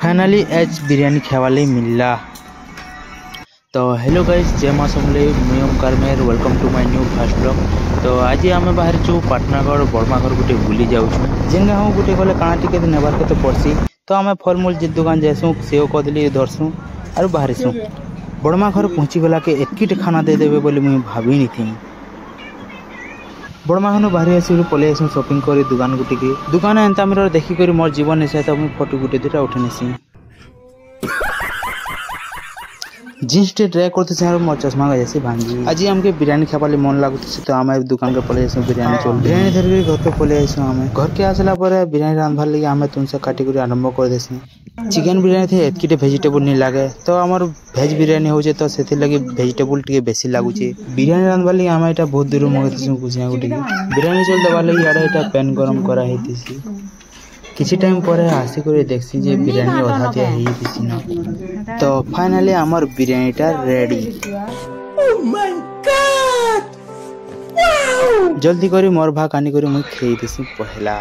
Finally as biryani खावाले मिलला। तो हेलो गाइस, जय मां समले, मुई Omkar Mehar, welcome to my new fast blog. तो आज आम बाहर चु पाटनागढ़ बर्माघर गोटे बुली जाऊँ जेंगा हूँ गोटे गले काଣା टिके नेबार के तो पड़सी। तो आम फलमूल जे दुकान जासूँ सेव कदली धरसूँ और बाहरीसूँ। बड़माघर पहुँची गला के एतकीटे खाना देदेवे बोली मुझे भाभी नहीं थी। बड़माघर बाहरी आसी पलि आसूँ शॉपिंग कर दुकान गुटी के दुकान एंता मेरा देखिक मोर जीवन है तो मुझे फोटो गुटे दुटा उठे नेसी। जीन्स टे ट्राई करते मोर चश्मा जैसे भांगी। आज आमके बिरयानी खावाले मन लगुच तो आम दुकान के पलि आसूँ बिरयानी चल बिरयानी धरिक घर के पलि आसूँ। आम घर के आसला बिरयानी रांधवार लगे आम तुमसे काटिक आरंभ कर देसी। चिकेन बिरयानी थे एतकीटे भेजिटेबल नहीं लगे तो आमर भेज बिरयानी हो तो से लगे भेजिटेबल टे बेसी लगुचे। बिरयानी रांधवार लगे आम यहाँ बहुत दूर मंगेसी कुचिया गुटे बिरयानी चल देवार लगे इे पैन गरम कराई किसी टाइम पर आसिक देखसी जे बिरयानी अधा दिया न। तो फाइनली आमर बिरयानीटा रेडी। जल्दी करी मोर भाग आनी मुझे खेई देसी पहला।